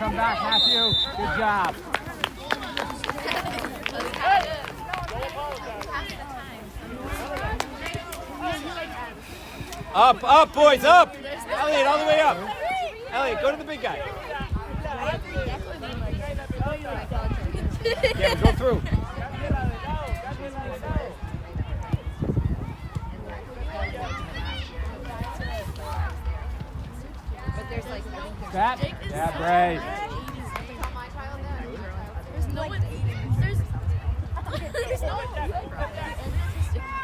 Come back, Matthew. Good job. Up, boys, up! Elliot, all the way up. Elliot, go to the big guy. Yeah, go through. That? Yeah, brave. There's no one. There's no one.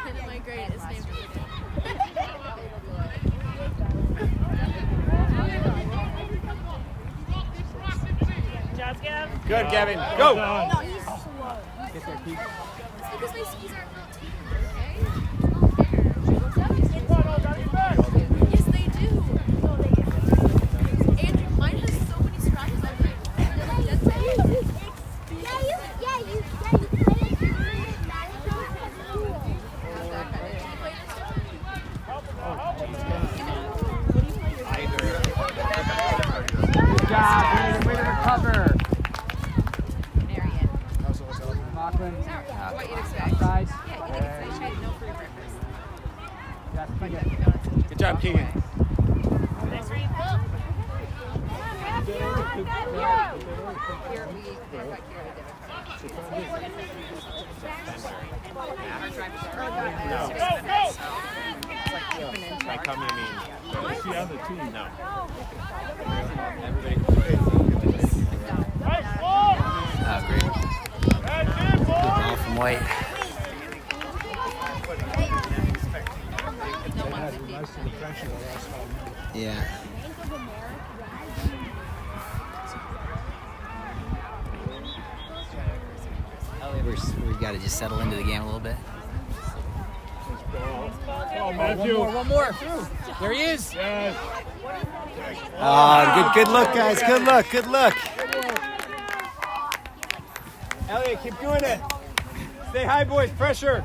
In my grade is named Good, Gavin. Go. No, he's slow. Get there, Keith. It's because my skis aren't real tapered, okay? Yes, they do. And mine has so many scratches. I'm like, that's it. Good job, Brandon. Way to recover. Marion. Lachlan. What you'd expect. Guys. Yeah, you think it's nice. I had no free breakfast. Good job, Keegan. Thanks, Reed. By come you mean is he on the team? No. Oh, great. Good ball from White. Yeah. We've got to just settle into the game a little bit. Oh, Matthew. One more. There he is. Yes. Oh, good look, guys. Good look. Elliot, keep doing it. Stay high, boys. Pressure.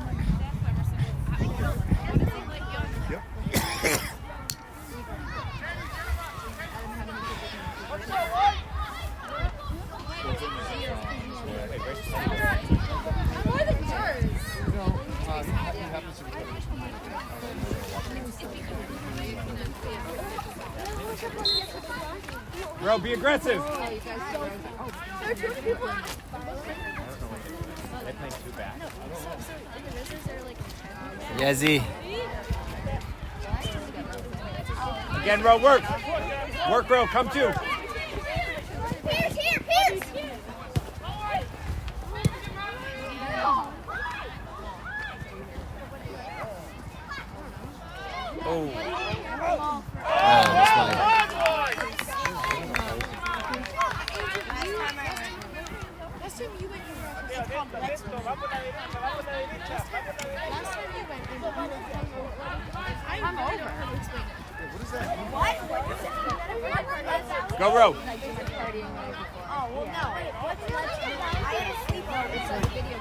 Bro, be aggressive. Yeah, Z. Again, Ro, work. Work, Ro, come to. Pierce! Oh. That's fine. Last time you went, it's complex. Last time you went, I'm over. What? Go, Ro. Oh, well, no. I had a sleepover. It's a video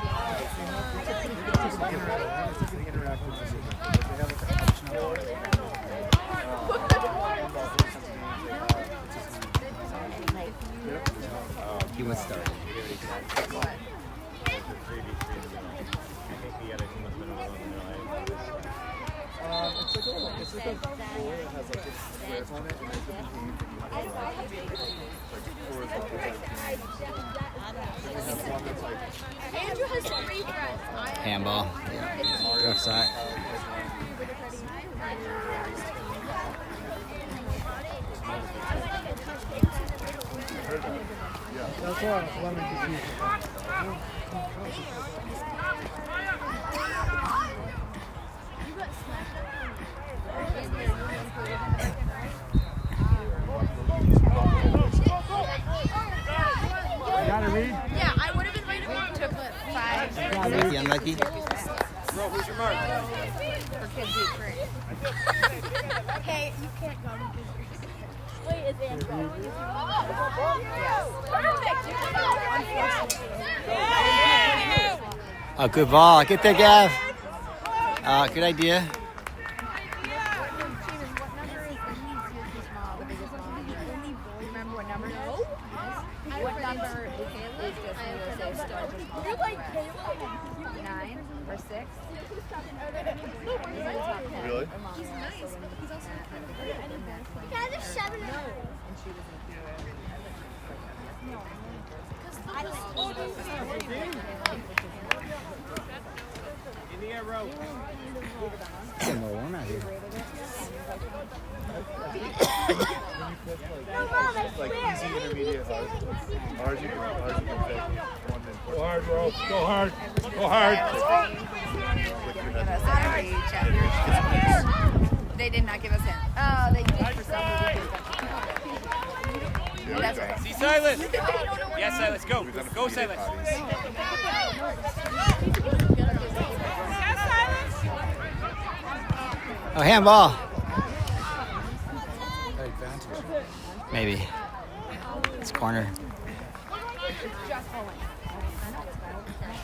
He wants to start. It's like a floor that has like squares on it, and there's different teams that you Andrew has 3 friends. Handball. Yeah. Go side. That's why I'm lemon confused. Got it, Reed? Yeah, I would have invited him to put 5 Unlucky. Bro, who's your mark? for kids eat free. Hey, you can't go to Wait, is Andrew? Perfect. Oh, good ball. Get there, Gav. Good idea. Remember what number it is? Really? He's nice, but he's also kind of good at anything. Guys, there's 7 of them. In the air, row. Getting more warm out here. Like easy, intermediate, hard. Hard you can pick. Go hard, bro. Go hard. Go hard. They did not give us hints. Oh, they did for some reason. That's right. See Silas. Yes, Silas. Go. Go, Silas. Oh, handball. Maybe. It's corner.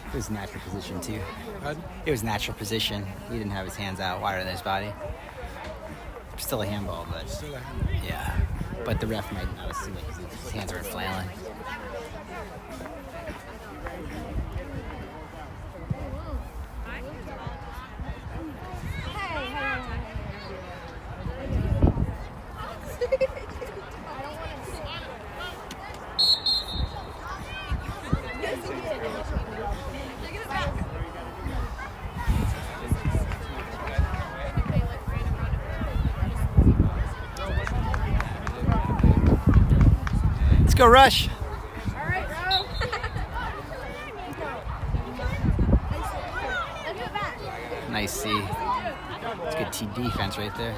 It was natural position too. It was natural position. He didn't have his hands out wider than his body. Still a handball, but yeah. But the ref might not have seen it because his hands were flailing. Let's go, Rush. Nice C. It's good T defense right there.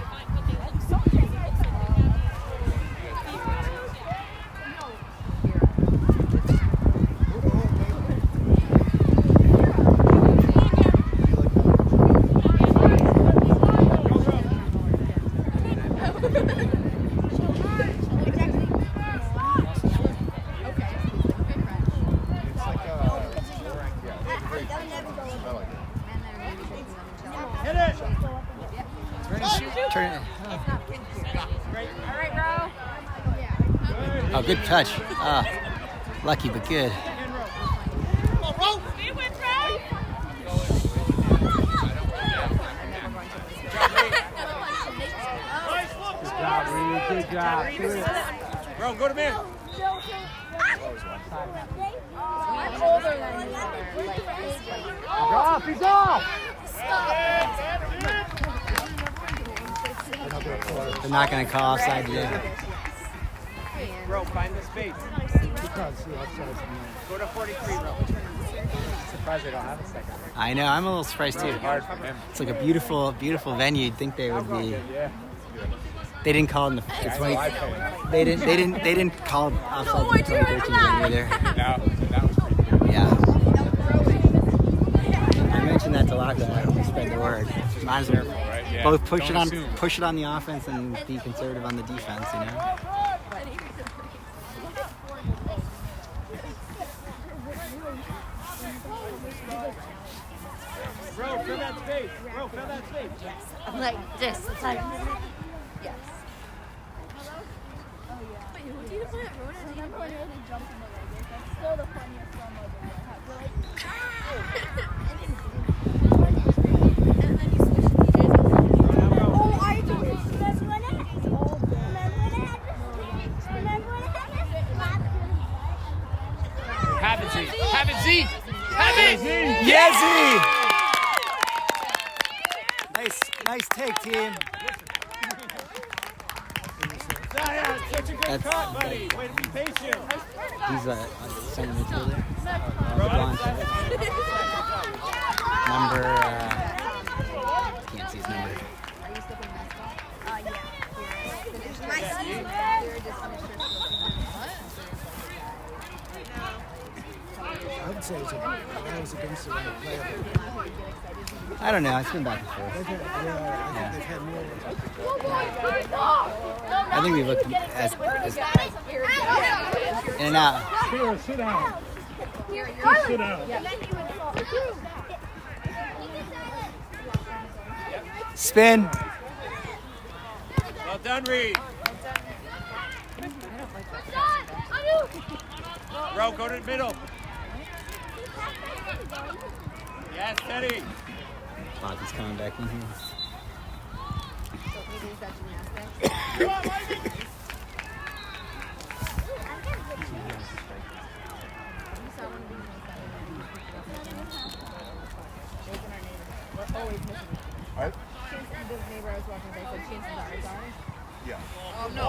Turn it. Oh, good touch. Lucky but good. Good job. Bro, go to man. I'm older than you. Drop, he's off! They're not going to call offside today. Bro, find the space. Go to 43, bro. Surprised they don't have a second. I know, I'm a little surprised too. It's like a beautiful, beautiful venue. You'd think they would be. They didn't call in the 20. They didn't call offside in the 2013 venue either. Yeah. I mentioned that to Locke. I hope we spread the word. Might as well both push it on the offense and be conservative on the defense. You know. Bro, fill that space. Bro, fill that space. I'm like this. It's like, yes. Still the funniest Oh, I do. Remember when it happened? Have it, Z. Have it, Z. Have it. Yes, nice take, team. Such a good cut, buddy. Way to be patient. He's a center midfielder. Number, can't see his number. I would say that was against the right player. I don't know. It's been back and forth. They've had more. I think we looked as in and out. Here, sit down. Sit down. Spin. Well done, Reed. Bro, go to the middle. Yes, steady. Bobby's coming back in here. So maybe is that gymnastics? You saw one of these in our neighborhood. We're always missing it. What? The neighbor I was watching, they said chances are it's ours. Yeah. Oh no.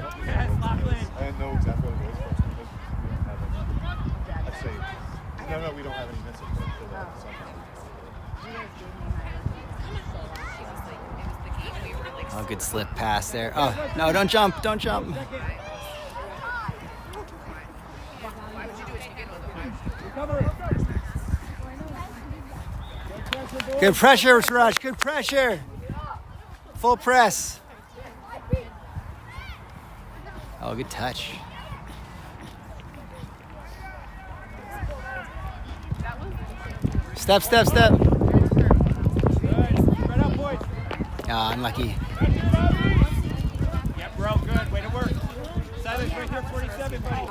I didn't know exactly what it was first because we don't have any. I say, no, we don't have any missing. Oh, good slip pass there. Oh, no, don't jump, don't jump. Good pressure, Suraj, good pressure. Full press. Oh, good touch. Step, step, step. Ah, unlucky. Yep, bro, good. Way to work. Silas right there, 47, buddy.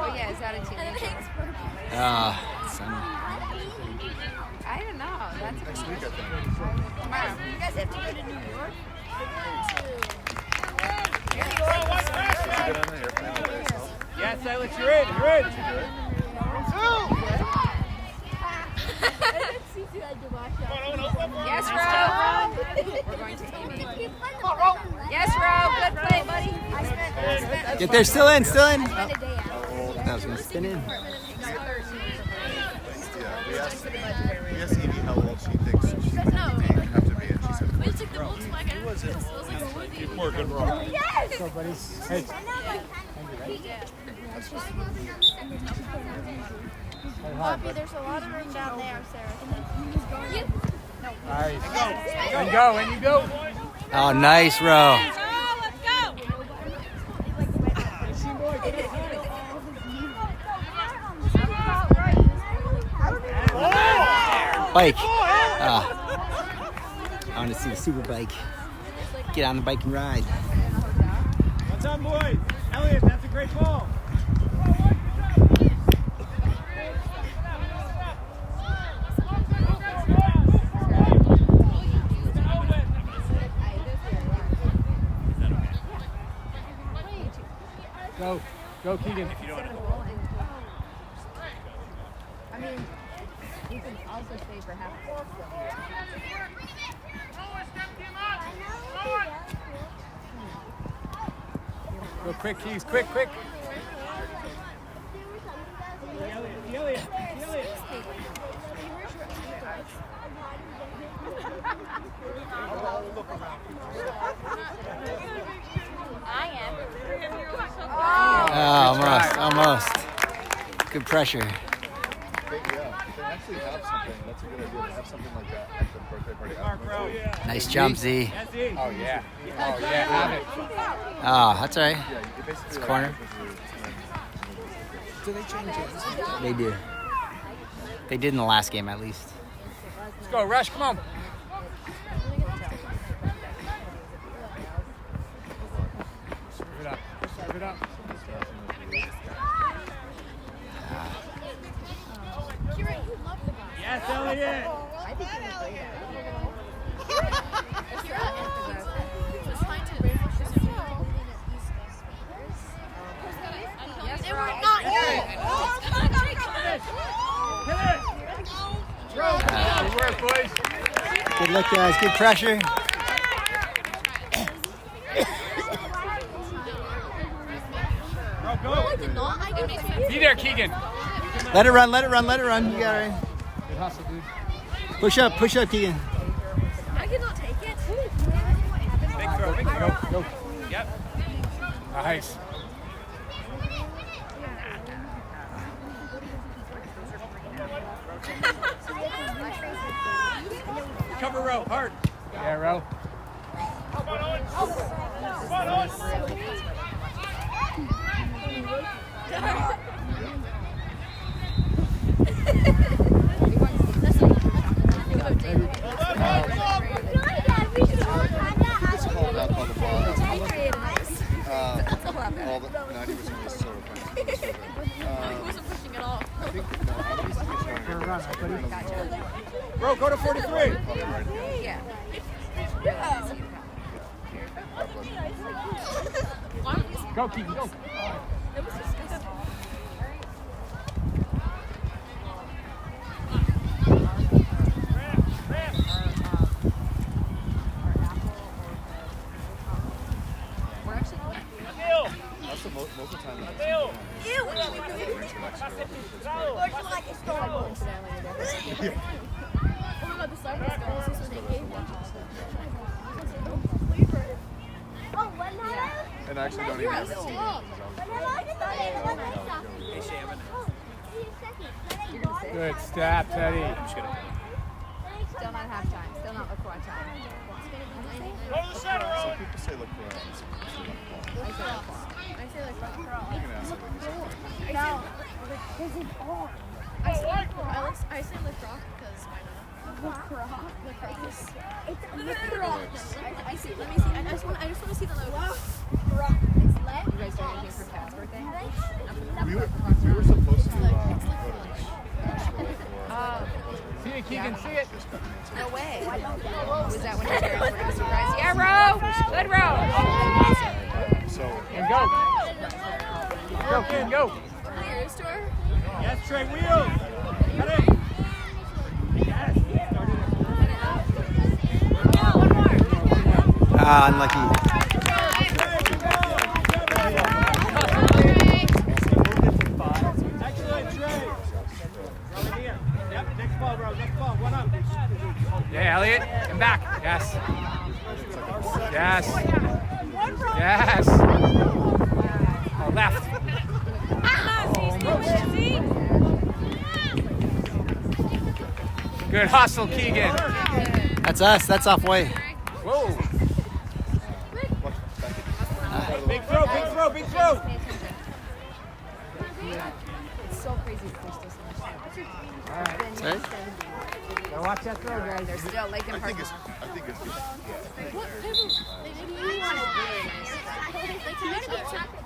Oh yeah, is that a team? I don't know. That's Next week, I think. tomorrow. You guys have to go to New York? Get on the airplane by yourself. Yeah, Silas, you're in. You're in. Yes, Ro. We're going to Amy. Yes, Ro. Good play, buddy. Get there, still in, still in. Spend a day out. That was gonna spin in. Yeah, we asked Evie how old she thinks she would have to be, and she said Keep working, bro. So, buddies. Hey. Poppy, there's a lot of room down there, Sarah. Nice. And go, and you go. Oh, nice row. Bike. I want to see the super bike. Get on the bike and ride. Well done, boys. Elliot, that's a great ball. Go, Keegan. I mean, you can also stay for half. Go quick, Keys, quick. Elliot. I am. Oh, almost. Good pressure. they actually have something. That's a good idea. They have something like that at the birthday party. Mark, bro. Nice jump, Z. That's it. Oh, yeah, have it. Oh, that's all right. Yeah, you could basically It's corner. Do they change it? They do. They did in the last game, at least. Let's go, Rush, come on. Serve it up. Yes, Elliot. I think you're great at They were not you. Good work, boys. Good luck, guys. Good pressure. Be there, Keegan. Let it run. You got it. Good hustle, dude. Push up, Keegan. I cannot take it. Big throw. Go. Yep. Nice. cover row, hard. Yeah, Ro. All the 90% of the sort of things. He wasn't pushing at all. I think, no, I think he's showing Bro, go to 43. probably right. Yeah. Go, Keaton, go. It was disgusting. We're actually That's the most of the time. Ew! Looks like it's going. Oh my god, the side is going. This is stinky. Oh, what now? And I actually don't even have a team. Good stat, Teddy. still not halftime. Still not LaCroix time. Some people say LaCroix. I say LaCroix. You can ask me. No. This is all. I say LaCroix because why not? Lacrosse. It's lacrosse. I see. Let me see. I just want to see the logo. You guys doing anything for Kat's birthday? We were supposed to go to See it, Keegan, see it. No way. Was that when your parents were going to surprise? Yeah, Ro! Good Ro! So, And go. Go, Keegan, go. Clear store. Yes, Trey, wheel. Got it. Ah, unlucky. Excellent, Trey. Run here. Yep, next ball, bro. Next ball. One up. Yeah, Elliot, come back. Yes. Yes. Yes. Oh, left. Good hustle, Keegan. That's us. That's off white. Whoa. Big throw, big throw, big throw. It's so crazy that there's still so much time. Sorry? Gotta watch that throw, guys. They're still like in I think Park. it's good. What type of? They want it really nice. They can make it chocolate.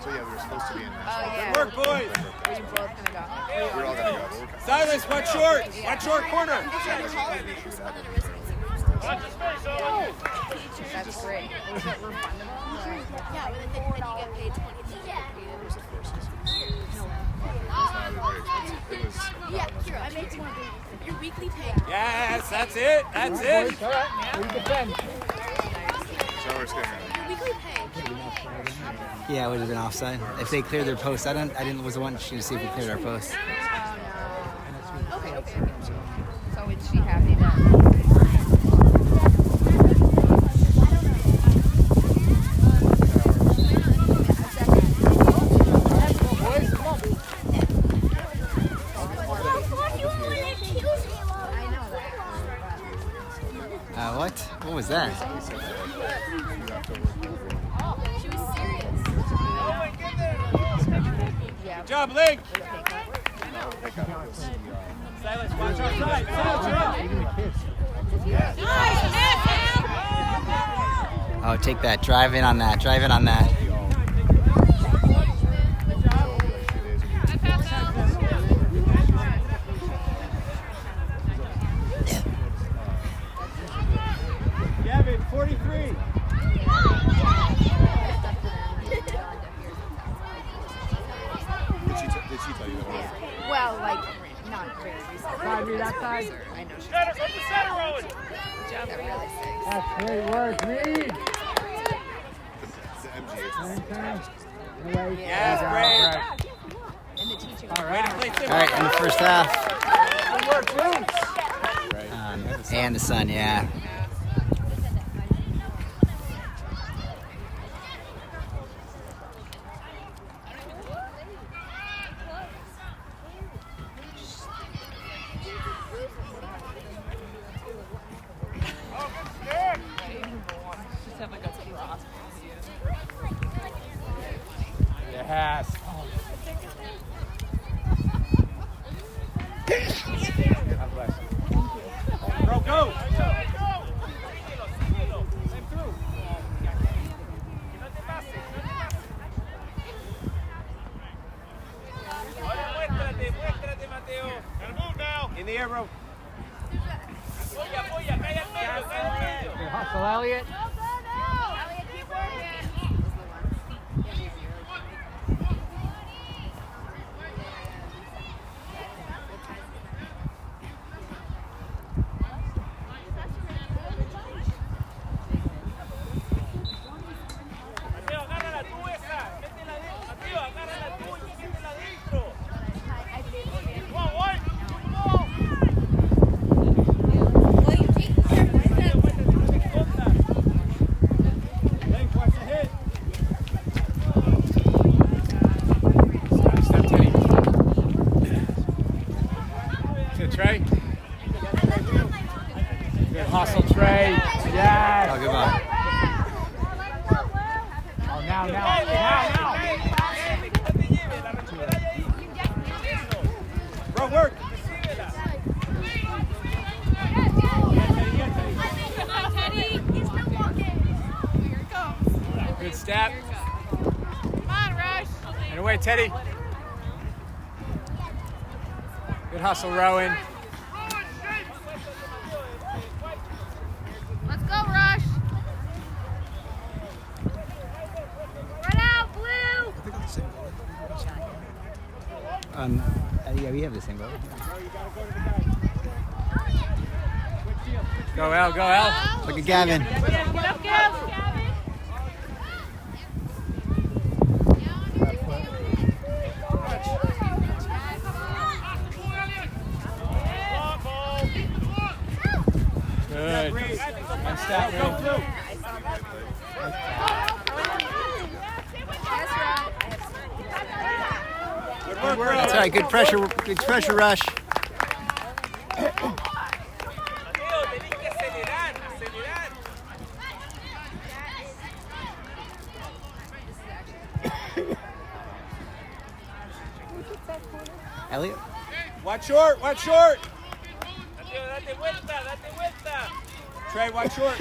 So yeah, we were supposed to be in Oh, yeah. Work, boys. We're both going to go. We're all gonna go. But we're Silence, one short. One short corner. That's great. Was it refundable? Yeah, but then you get paid 20. it was Yeah, here, I made 20. Your weekly pay. Yes, that's it. That's it. All right, now we defend. so we're scared. Your weekly pay. Yeah, it would have been offside. If they cleared their post, I was watching to see if we cleared our post. Okay. So is she happy that? What? What was that? She was serious. Good job, Link. Silence, watch outside. Silence, Oh, take that. Drive in on that. Drive in on that. Gavin, 43. Did she tell you that? Well, like, not very recently. Side read outside. I know she's Center, Owen. that really stinks. That's great work, Reed. The MGH. Turn. Away. Yes, great. And the teaching. Way to play simple. All right, in the first half. Good work, Bruce. And the sun, yeah. Yes. God bless you. Bro, go. In the air, bro. Good hustle, Elliot. Elliot, keep working. Trey. Good hustle, Trey. Yes. Oh, good ball. Oh, now. Bro, work. Good step. Come on, Rush. And away, Teddy. Good hustle, Rowan. Let's go, Rush. Run out, Blue. Yeah, we have the same goal. Go, L, go, L. Look at Gavin. Get up, Gavin. Good. Nice step, go, Blue. Good work, bro. That's all right. Good pressure rush. Elliot. Watch short, watch short. Trey, watch short.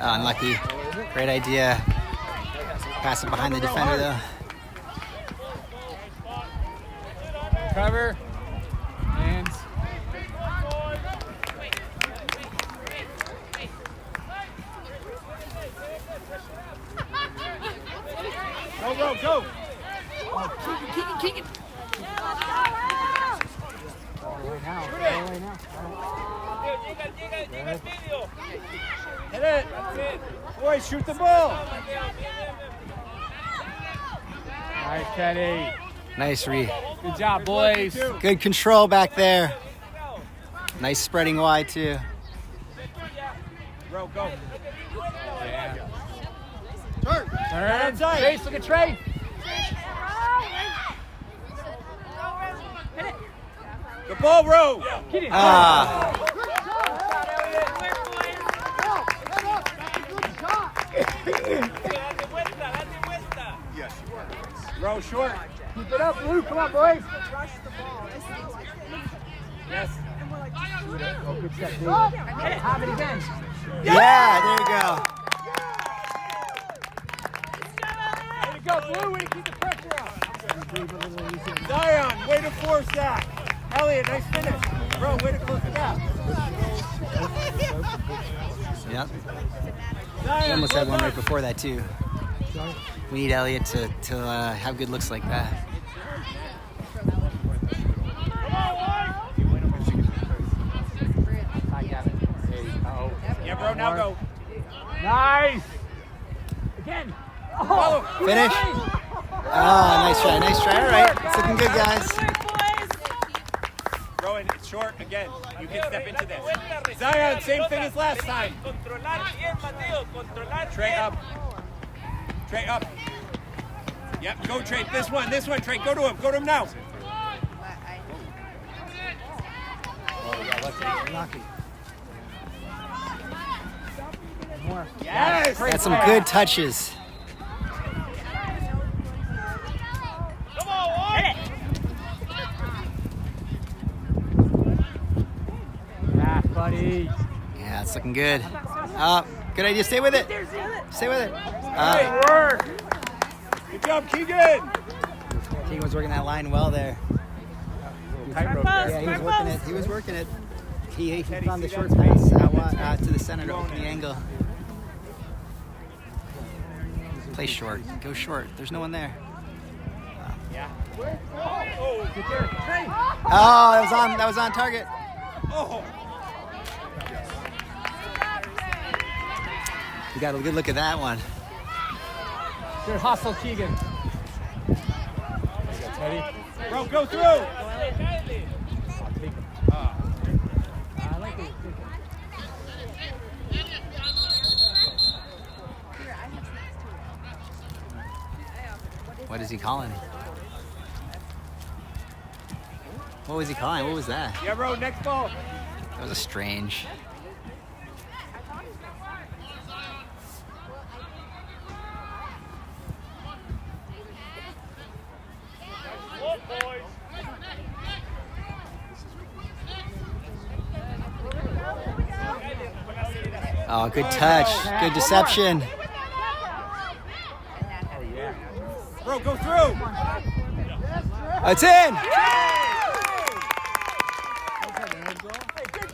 Unlucky. Great idea. Pass it behind the defender, though. Cover. Hands. Go, go, go. Kick it. Hit it. Boys, shoot the ball. Nice, Teddy. Nice read. Good job, boys. Good control back there. Nice spreading wide, too. Bro, go. Yeah. Turn. Inside. Chase, look at Trey. Good ball, bro. Ah. Yes. Bro, short. Keep it up, Luke. Come on, boys. Yes. Oh, good step, dude. Have it again. Yeah, there you go. Way to go, Blue. Way to keep the pressure up. Zion, way to force that. Elliot, nice finish. Bro, way to close the gap. Yep. Zion, We almost had one well right before that, too. We need Elliot to have good looks like that. Yeah, bro, now go. Nice. Again. Oh, Finish. Oh, nice try. Nice try. All right. It's looking good, guys. Rowan, it's short again. You can step into this. Zion, same thing as last time. Trey up. Trey up. Yep, go Trey. This one, Trey. Go to him now. Lucky. More. Yes! Got some good touches. Yeah, buddy. Yeah, it's looking good. Good idea. Stay with it. Stay with it. Great work. Good job, Keegan. Keegan was working that line well there. Tightrope Yeah, he was working it. He was working it. He found the short pass to the center to open the angle. Play short. Go short. There's no one there. Yeah. Oh, good there. Hey. Oh, that was on target. Oh. You got a good look at that one. Good hustle, Keegan. Teddy. Bro, go through. I like it. What is he calling? What was he calling? What was that? Yeah, bro, next ball. That was a strange. Oh, good touch. Good deception. Bro, go through. It's in.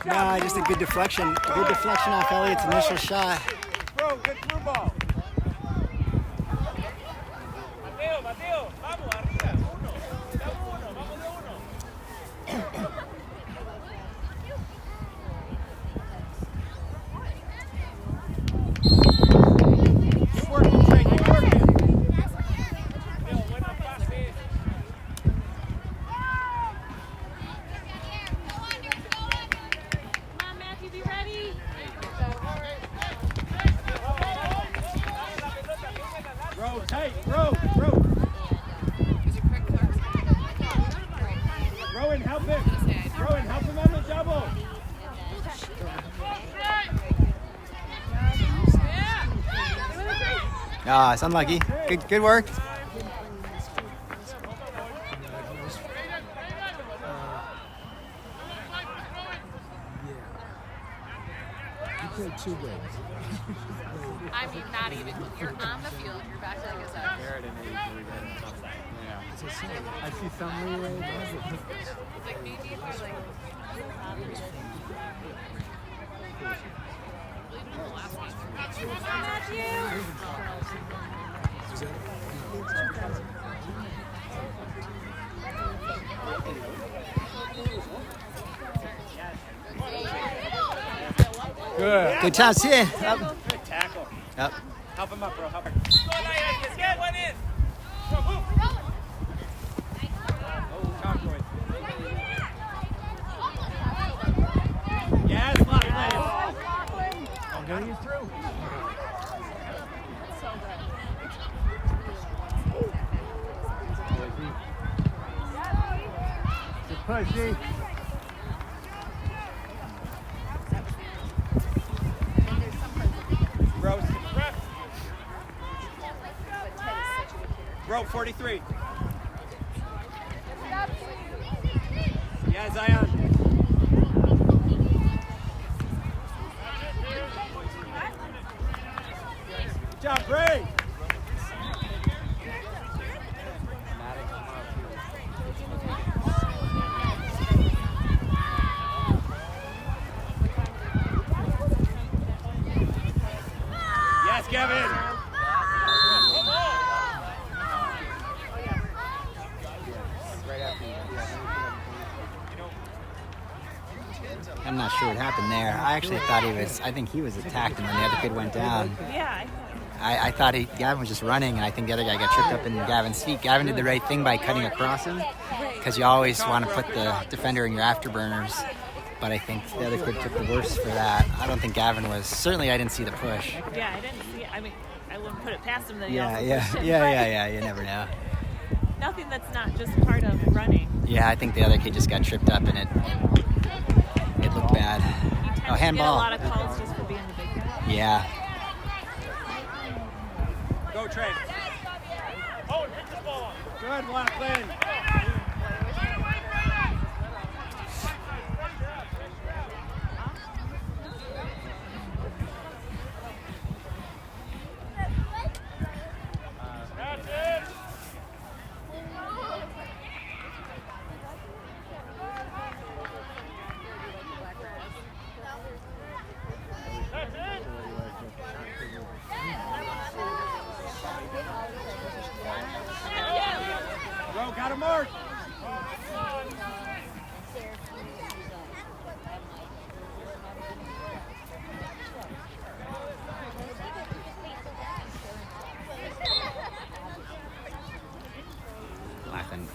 Nah, just a good deflection. Good deflection off Elliott's initial shot. Bro, good through ball. Keep working, Trey, keep working. Bro, tight, bro. Rowan, help him. Rowan, help him on the double. Ah, it's unlucky. Good work. He played 2 games. I mean, not even. You're on the field. You're back like a second. As I say, I see some leeway. Like maybe if you're like. Good. Good time. See it. Up. Good tackle. Up. Help him up, bro. Help him. Get one in. Oh, talk to it. Yes, Lachlan. I'm getting you through. Good push, G. Bro, 43. Yeah, Zion. Good job, Bray. Yes, Kevin. I'm not sure what happened there. I actually thought I think he was attacked and then the other kid went down. Yeah. I thought Gavin was just running, and I think the other guy got tripped up in Gavin's feet. Gavin did the right thing by cutting across him, because you always want to put the defender in your afterburners. But I think the other kid took the worst for that. I don't think Gavin was. Certainly, I didn't see the push. Yeah, I didn't see it. I mean, I wouldn't put it past him that he Yeah. pushed him, You never know. but nothing that's not just part of running. Yeah, I think the other kid just got tripped up, and it looked bad. Oh, Get a handball. lot of calls just for being the big guy. Yeah. Go, Trey. Good, Lachlan. Bro, got a mark.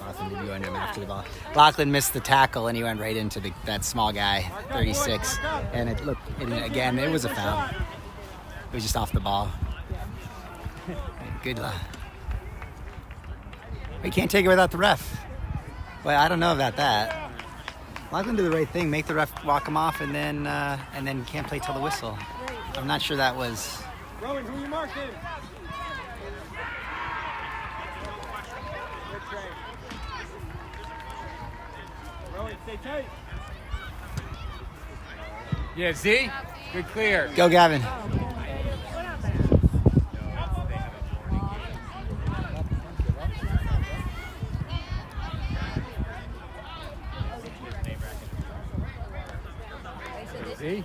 Lachlan did go into him after the ball. Lachlan missed the tackle and he went right into that small guy, 36. And it looked, again, it was a foul. It was just off the ball. Good luck. We can't take it without the ref. Well, I don't know about that. Lachlan did the right thing, make the ref walk him off, and then can't play till the whistle. I'm not sure that was. Rowan, who you marking? Rowan, stay tight. Yeah, Z. Good clear. Go, Gavin. Z.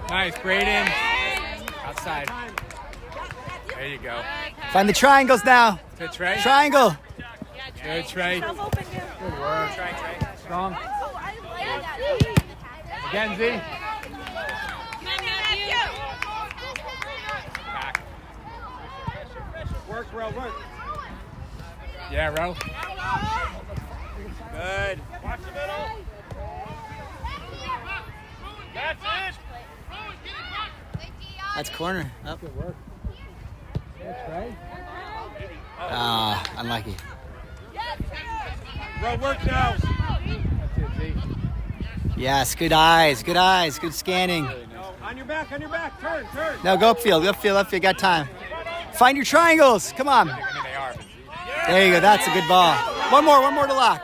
Nice, Braden. Outside. There you go. Find the triangles now. To Trey. Triangle. Good, Trey. Good work. Strong. Again, Z. Back. Work, Ro, work. Yeah, Ro. Good. Watch the middle. That's it. That's corner. Up. Good work. Yeah, Trey. Unlucky. Ro, work now. That's it, Z. Yes, good eyes, good scanning. On your back, turn. No, go upfield, got time. Find your triangles, come on. I mean, they are. There you go, that's a good ball. One more to lock.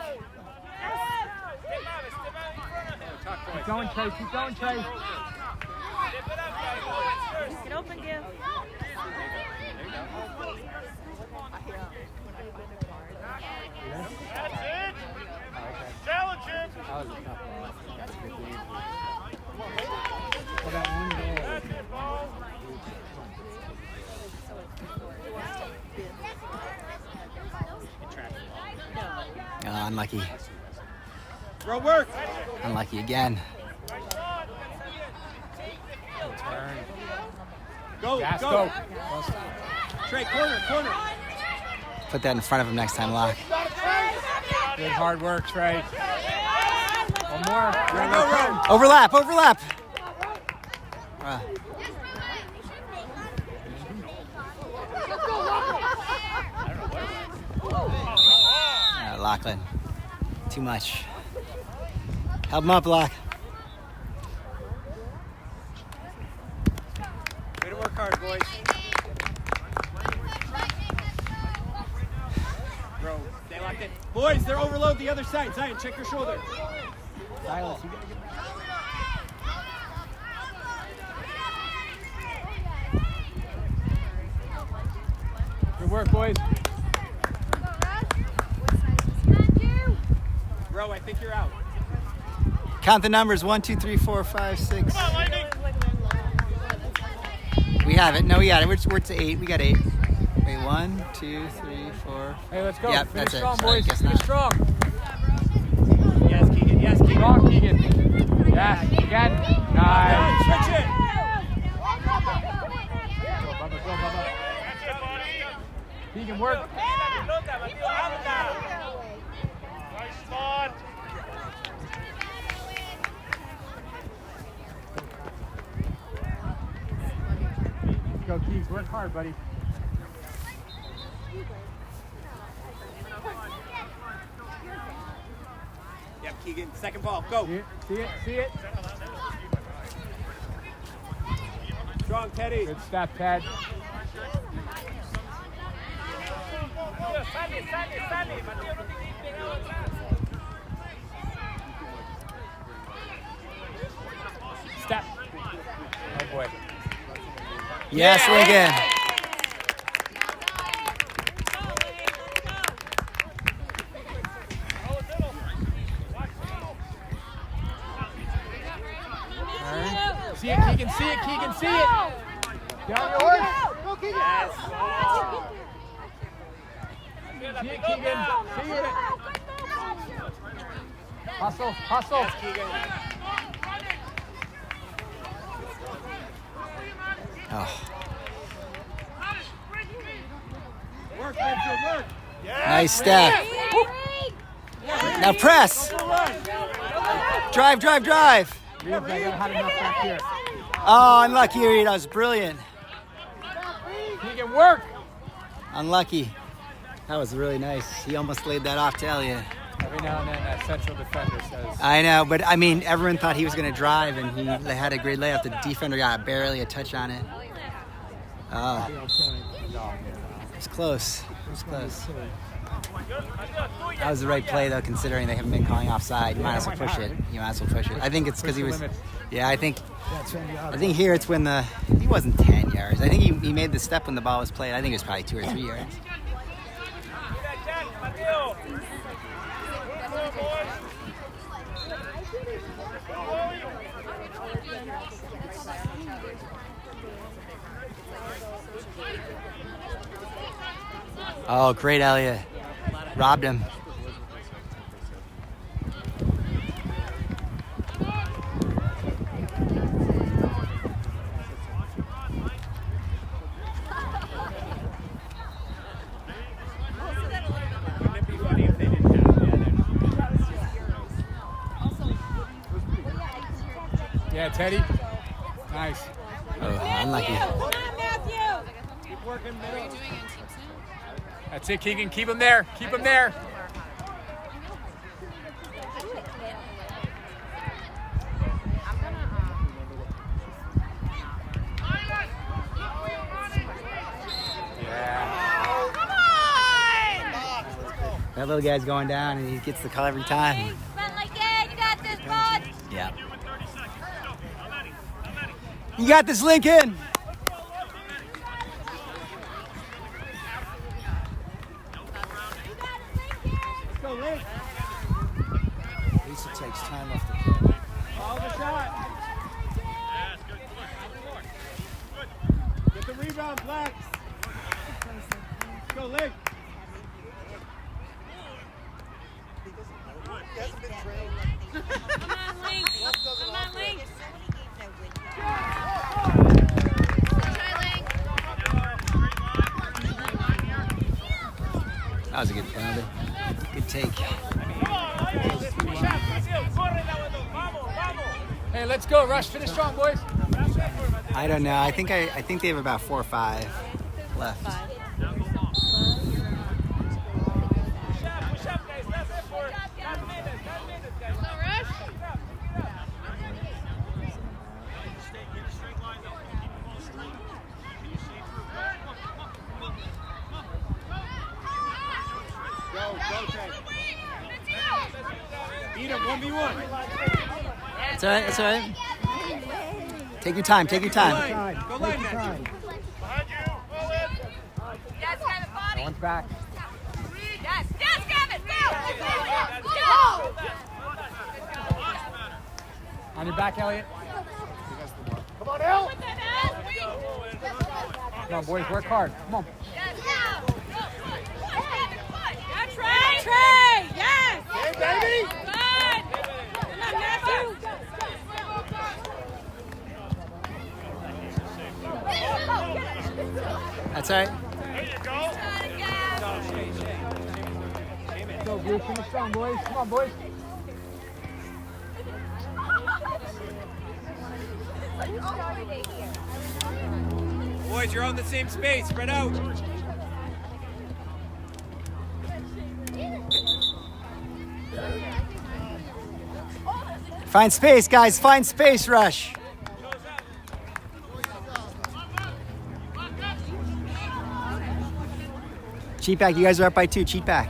Keep going, Trey. Keep going, Trey. Get open, Gil. That's it. Challenge him. That was a tough ball. That's a good game. Well, that one goal. That's it, ball. Unlucky. Ro, work. Unlucky again. Turn. Go, Gas, go. go. Trey, corner. Put that in front of him next time, lock. Good hard work, Trey. One more. Go, Ro. Overlap. Lachlan. Too much. Help him up, Lock. Way to work hard, boys. Bro, stay locked in. Boys, they're overload the other side. Zion, check your shoulder. Silas, you gotta get Good work, boys. Bro, I think you're out. Count the numbers. 1, 2, 3, 4, 5, 6. We have it. No, we got it. We're to 8. We got 8. Wait, 1, 2, 3, 4. Hey, let's go. Yep, Finish that's strong, it. boys. Guess Finish not. strong. Yes, Keegan. Strong, Keegan. Yes, again. Nice. Switch it. Go, Bubba. Keegan, work. Nice spot. Keys, work hard, buddy. Yep, Keegan. Second ball. Go. See it. Strong, Teddy. Good stuff, Ted. Step. Oh boy. Yes, Lincoln. See it, Keegan, see it, Keegan, see it. Get on your horse. Go, Keegan. Yes. See it, Keegan. See it. Hustle. Yes, Keegan. Oh. Work, Benson, work. Yes. Nice step. Now press. Drive. Reed, I got hot enough back here. Oh, unlucky, Reed. That was brilliant. Keegan, work. Unlucky. That was really nice. He almost laid that off to Elliott. Every now and then that central defender says. I know, but I mean, everyone thought he was going to drive, and he had a great layup. The defender got barely a touch on it. Oh, it was close. That was the right play, though, considering they haven't been calling offside. You might as well push it. I think it's because he was. Yeah, I think here it's when he wasn't 10 yards. I think he made the step when the ball was played. I think it was probably 2 or 3 yards. Oh, great, Elliott. Robbed him. Yeah, Teddy. Nice. Oh, unlucky. Keep working, middle. That's it, Keegan. Keep him there. That little guy's going down, and he gets the call every time. You got this, bud. Yeah. You got this, Lincoln. Go, Link. Lisa takes time off the play. Follow the shot. Get the rebound, Black. Go, Link. Come on, Link. That was a good penalty. Good take. Hey, let's go. Rush. Finish strong, boys. I don't know. I think they have about 4 or 5 left. Beat him, 1v1. It's all right. Take your time. Go line, Matthew. That one's back. Yes, Gavin, go! On your back, Elliott. Come on, El. Come on, boys. Work hard. Come on. Trey! Yes! Hey, baby. Good! Come on, Matthew! That's all right. Go, Bruce. Finish strong, boys. Come on, boys. Boys, you're on the same space. Spread out. Find space, guys. Find space, Rush. Cheat back. You guys are up by 2. Cheat back.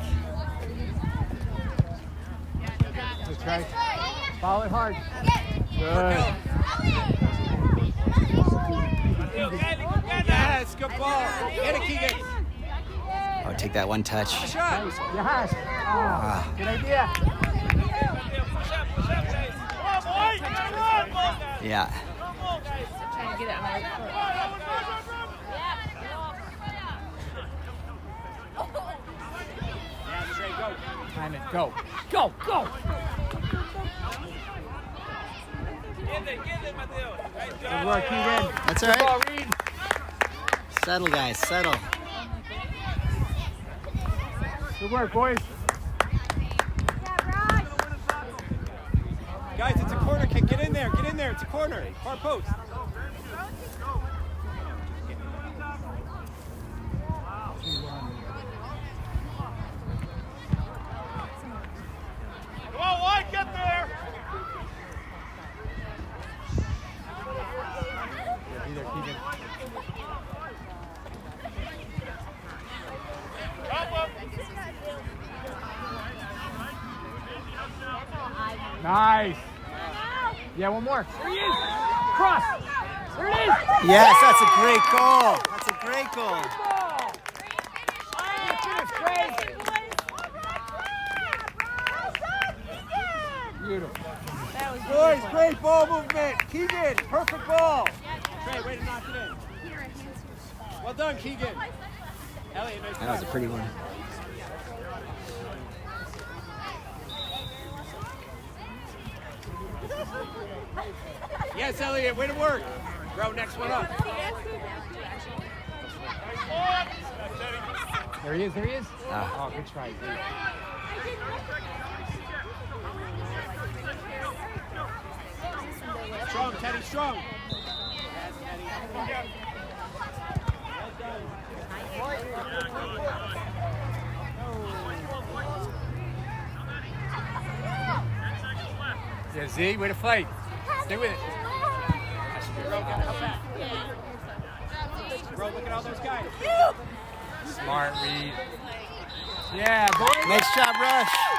That's right. Follow it hard. Good. Yes, good ball. Get it, Keegan. Oh, take that one touch. Shot. Yes. Oh, good idea. Yeah. Trying to get it on my Yeah, Trey, go. Time it. Go. Go. Go. Good work, Keegan. That's all Good ball, right. Reed. Settle, guys. Settle. Good work, boys. Guys, it's a corner kick. Get in there. Get in there. It's a corner. Far post. Come on, White, get there! Be there, Keegan. Nice. Yeah, one more. There he is. Cross. There it is. Yes, that's a great goal. That's a great goal. Beautiful. Boys, great ball movement. Keegan, perfect ball. Trey, way to knock it in. Well done, Keegan. Elliot, nice That was a pretty one. Yes, Elliot, way to work. Bro, next one up. There he is. There he is. Ah. Oh, good try, dude. Strong, Teddy, strong. Yeah, Z, way to fight. Stay with it. Bro, look at all those guys. Smart, Reed. Yeah, boys. Nice job, Rush.